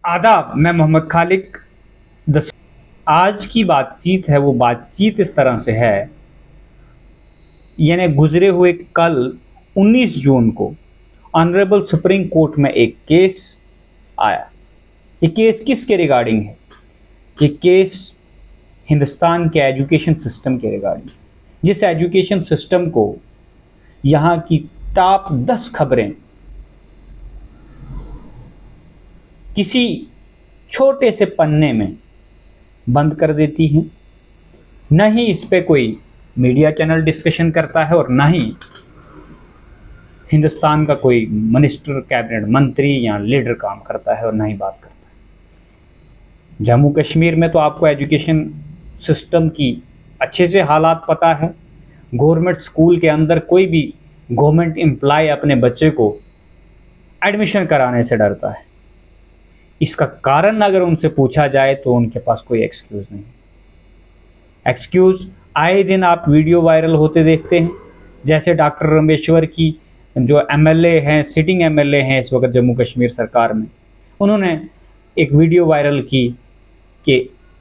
आदाब, मैं मोहम्मद खालिक दस। आज की बातचीत है, वो बातचीत इस तरह से है, यानी गुजरे हुए कल 19 जून को ऑनरेबल सुप्रीम कोर्ट में एक केस आया। ये केस किसके रिगार्डिंग है? ये केस हिंदुस्तान के एजुकेशन सिस्टम के रिगार्डिंग, जिस एजुकेशन सिस्टम को यहाँ की टॉप 10 खबरें किसी छोटे से पन्ने में बंद कर देती हैं। न ही इस पे कोई मीडिया चैनल डिस्कशन करता है और न ही हिंदुस्तान का कोई मिनिस्टर, कैबिनेट मंत्री या लीडर काम करता है और न ही बात करता है। जम्मू कश्मीर में तो आपको एजुकेशन सिस्टम की अच्छे से हालात पता है। गवर्नमेंट स्कूल के अंदर कोई भी गवर्नमेंट एम्प्लॉय अपने बच्चे को एडमिशन कराने से डरता है। इसका कारण अगर उनसे पूछा जाए तो उनके पास कोई एक्सक्यूज़ नहीं। एक्सक्यूज़ आए दिन आप वीडियो वायरल होते देखते हैं, जैसे डॉक्टर रमेश्वर की जो एमएलए हैं, सिटिंग एमएलए हैं इस वक्त जम्मू कश्मीर सरकार में, उन्होंने एक वीडियो वायरल की कि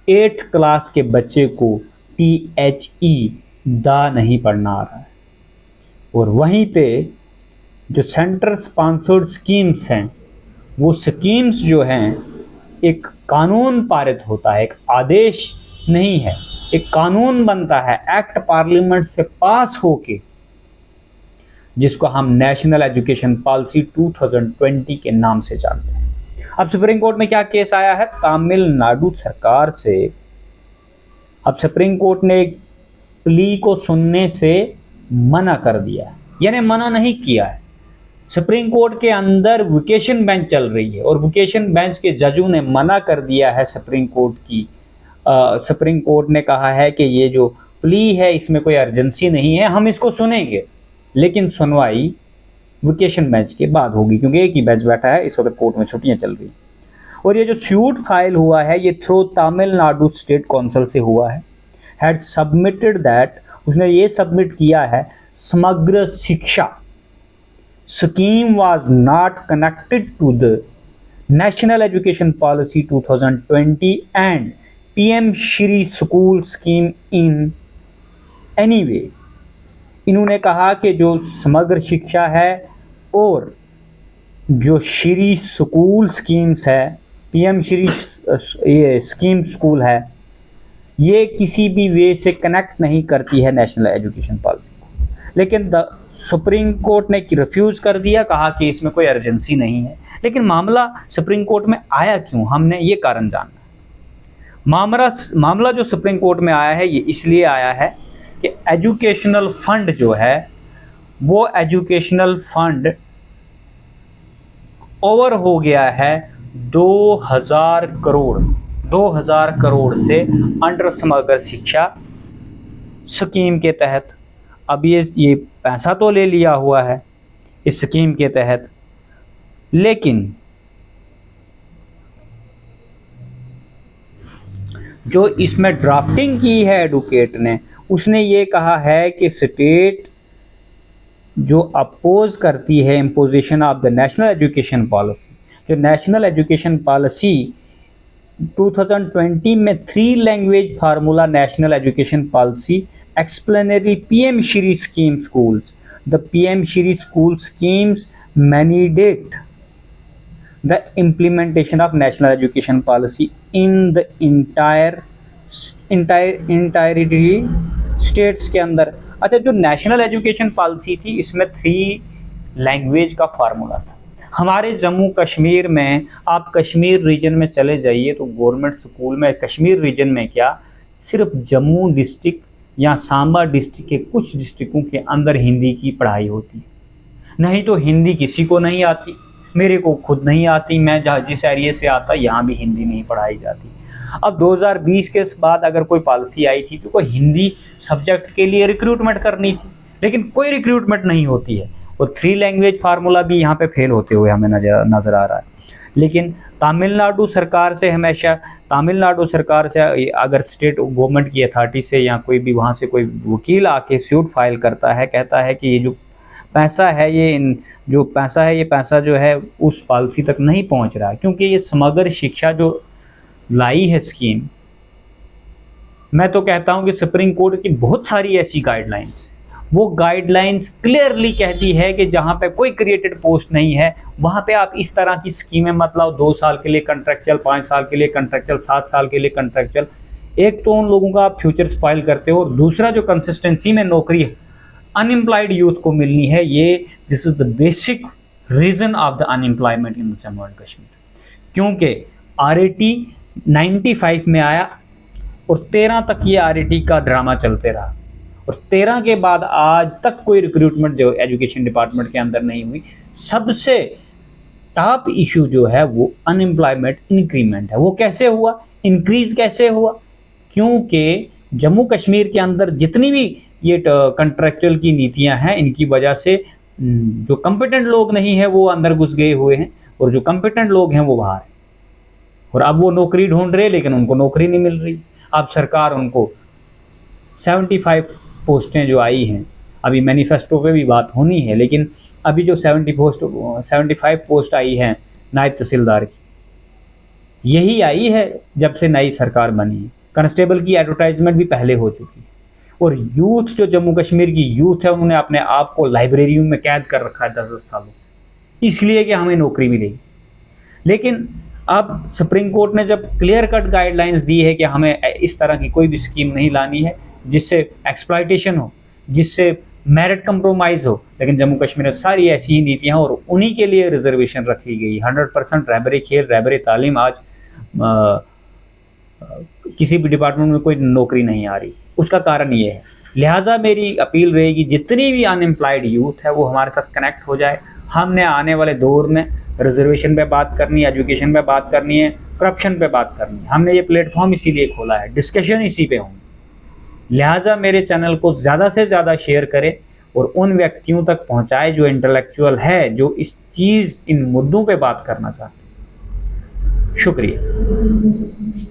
8th क्लास के बच्चे को THE दा नहीं पढ़ना आ रहा है। और वहीं पे जो सेंटर स्पॉन्सर्ड स्कीम्स हैं, वो स्कीम्स जो हैं, एक कानून पारित होता है, एक आदेश नहीं है, एक कानून बनता है, एक्ट पार्लियामेंट से पास होके, जिसको हम नेशनल एजुकेशन पॉलिसी 2020 के नाम से जानते हैं। अब सुप्रीम कोर्ट में क्या केस आया है? तमिलनाडु सरकार से। अब सुप्रीम कोर्ट ने एक प्ली को सुनने से मना कर दिया है, यानी मना नहीं किया है। सुप्रीम कोर्ट के अंदर वेकेशन बेंच चल रही है और वेकेशन बेंच के जजों ने मना कर दिया है सुप्रीम कोर्ट की। सुप्रीम कोर्ट ने कहा है कि ये जो प्ली है इसमें कोई अर्जेंसी नहीं है, हम इसको सुनेंगे, लेकिन सुनवाई वेकेशन बेंच के बाद होगी, क्योंकि एक ही बेंच बैठा है, इस वक्त कोर्ट में छुट्टियां चल रही। और ये जो सूट फाइल हुआ है ये थ्रू तमिलनाडु स्टेट काउंसिल से हुआ है। हैड सबमिटेड दैट, उसने ये सबमिट किया है, समग्र शिक्षा scheme was not connected to the National Education Policy 2020 and PM Shri School Scheme in any way। इन्होंने कहा कि जो समग्र शिक्षा है और जो श्री स्कूल स्कीम्स है, PM श्री ये स्कीम स्कूल है, ये किसी भी वे से कनेक्ट नहीं करती है नेशनल एजुकेशन पॉलिसी। लेकिन सुप्रीम कोर्ट ने रिफ्यूज़ कर दिया, कहा कि इसमें कोई अर्जेंसी नहीं है। लेकिन मामला सुप्रीम कोर्ट में आया क्यों, हमने ये कारण जानना है। मामला जो सुप्रीम कोर्ट में आया है ये इसलिए आया है कि एजुकेशनल फंड जो है, वो एजुकेशनल फंड ओवर हो गया है 2000 करोड़ से अंडर समग्र शिक्षा स्कीम के तहत। अब ये पैसा तो ले लिया हुआ है इस स्कीम के तहत, लेकिन जो इसमें ड्राफ्टिंग की है एडवोकेट ने, उसने ये कहा है कि स्टेट जो अपोज करती है imposition of the national education policy, जो नेशनल एजुकेशन पॉलिसी 2020 में 3 language formula national education policy explanatory PM Shri scheme schools. The PM Shri school schemes mandate the implementation of national education policy in the entirety states के अंदर। अच्छा, जो national education policy थी इसमें 3 language का formula था। हमारे जम्मू कश्मीर में, आप कश्मीर रीजन में चले जाइए तो गवर्नमेंट स्कूल में कश्मीर रीजन में क्या, सिर्फ जम्मू डिस्ट्रिक्ट या सांबा डिस्ट्रिक्ट के कुछ डिस्ट्रिक्टों के अंदर हिंदी की पढ़ाई होती है, नहीं तो हिंदी किसी को नहीं आती। मेरे को खुद नहीं आती, मैं जहाँ जिस एरिया से आता यहाँ भी हिंदी नहीं पढ़ाई जाती। अब 2020 के बाद अगर कोई पॉलिसी आई थी तो कोई हिंदी सब्जेक्ट के लिए रिक्रूटमेंट करनी थी, लेकिन कोई रिक्रूटमेंट नहीं होती है और 3 लैंग्वेज फार्मूला भी यहाँ पे फेल होते हुए हमें नज़र आ रहा है। लेकिन तमिलनाडु सरकार से अगर स्टेट गवर्नमेंट की अथॉरिटी से या कोई भी वहाँ से कोई वकील आके सूट फाइल करता है, कहता है कि ये जो पैसा है ये जो पैसा है, ये पैसा जो है उस पॉलिसी तक नहीं पहुंच रहा, क्योंकि ये समग्र शिक्षा जो लाई है स्कीम, मैं तो कहता हूं कि सुप्रीम कोर्ट की बहुत सारी ऐसी गाइडलाइंस, वो गाइडलाइंस क्लियरली कहती है कि जहां पे कोई क्रिएटेड पोस्ट नहीं है वहां पे आप इस तरह की स्कीमें मत लाओ। 2 साल के लिए कॉन्ट्रैक्चुअल, 5 साल के लिए कॉन्ट्रैक्चुअल, 7 साल के लिए कॉन्ट्रैक्चुअल। एक तो उन लोगों का आप फ्यूचर स्पॉइल करते हो, और दूसरा जो कंसिस्टेंसी में नौकरी अनएम्प्लॉयड यूथ को मिलनी है, ये this is the basic reason of the unemployment in Jammu and Kashmir. क्योंकि RAT 95 में आया और 13 तक ये RAT का ड्रामा चलते रहा, और 13 के बाद आज तक कोई रिक्रूटमेंट जो एजुकेशन डिपार्टमेंट के अंदर नहीं हुई। सबसे टॉप इशू जो है वो अनएम्प्लॉयमेंट इंक्रीमेंट है। वो कैसे हुआ, इंक्रीज कैसे हुआ? क्योंकि जम्मू कश्मीर के अंदर जितनी भी ये कॉन्ट्रैक्चुअल की नीतियां हैं, इनकी वजह से जो कॉम्पिटेंट लोग नहीं है वो अंदर घुस गए हुए हैं, और जो कॉम्पिटेंट लोग हैं वो बाहर हैं, और अब वो नौकरी ढूंढ रहे हैं लेकिन उनको नौकरी नहीं मिल रही। अब सरकार उनको 75 पोस्टें जो आई हैं, अभी मैनिफेस्टो पे भी बात होनी है, लेकिन अभी जो 75 पोस्ट आई हैं नायब तहसीलदार की, यही आई है जब से नई सरकार बनी है। कांस्टेबल की एडवर्टाइजमेंट भी पहले हो चुकी है। और यूथ जो जम्मू कश्मीर की यूथ है, उन्होंने अपने आप को लाइब्रेरियों में कैद कर रखा है 10-10 सालों, इसलिए कि हमें नौकरी मिलेगी। लेकिन अब सुप्रीम कोर्ट ने जब क्लियर कट गाइडलाइंस दी है कि हमें इस तरह की कोई भी स्कीम नहीं लानी है जिससे एक्सप्लॉयटेशन हो, जिससे मेरिट कंप्रोमाइज़ हो, लेकिन जम्मू कश्मीर में सारी ऐसी ही नीतियां हैं और उन्हीं के लिए रिजर्वेशन रखी गई। 100% रहबरे खेल, रहबरे तालीम, आज किसी भी डिपार्टमेंट में कोई नौकरी नहीं आ रही। उसका कारण ये है। लिहाजा मेरी अपील रहेगी, जितनी भी अनएम्प्लॉयड यूथ है वो हमारे साथ कनेक्ट हो जाए। हमने आने वाले दौर में रिजर्वेशन पे बात करनी है, एजुकेशन पे बात करनी है, करप्शन पे बात करनी है। हमने ये प्लेटफॉर्म इसीलिए खोला है, डिस्कशन इसी पे होंगे। लिहाजा मेरे चैनल को ज़्यादा से ज़्यादा शेयर करें और उन व्यक्तियों तक पहुंचाए जो इंटेलेक्चुअल है, जो इन मुद्दों पे बात करना चाहते हैं। शुक्रिया।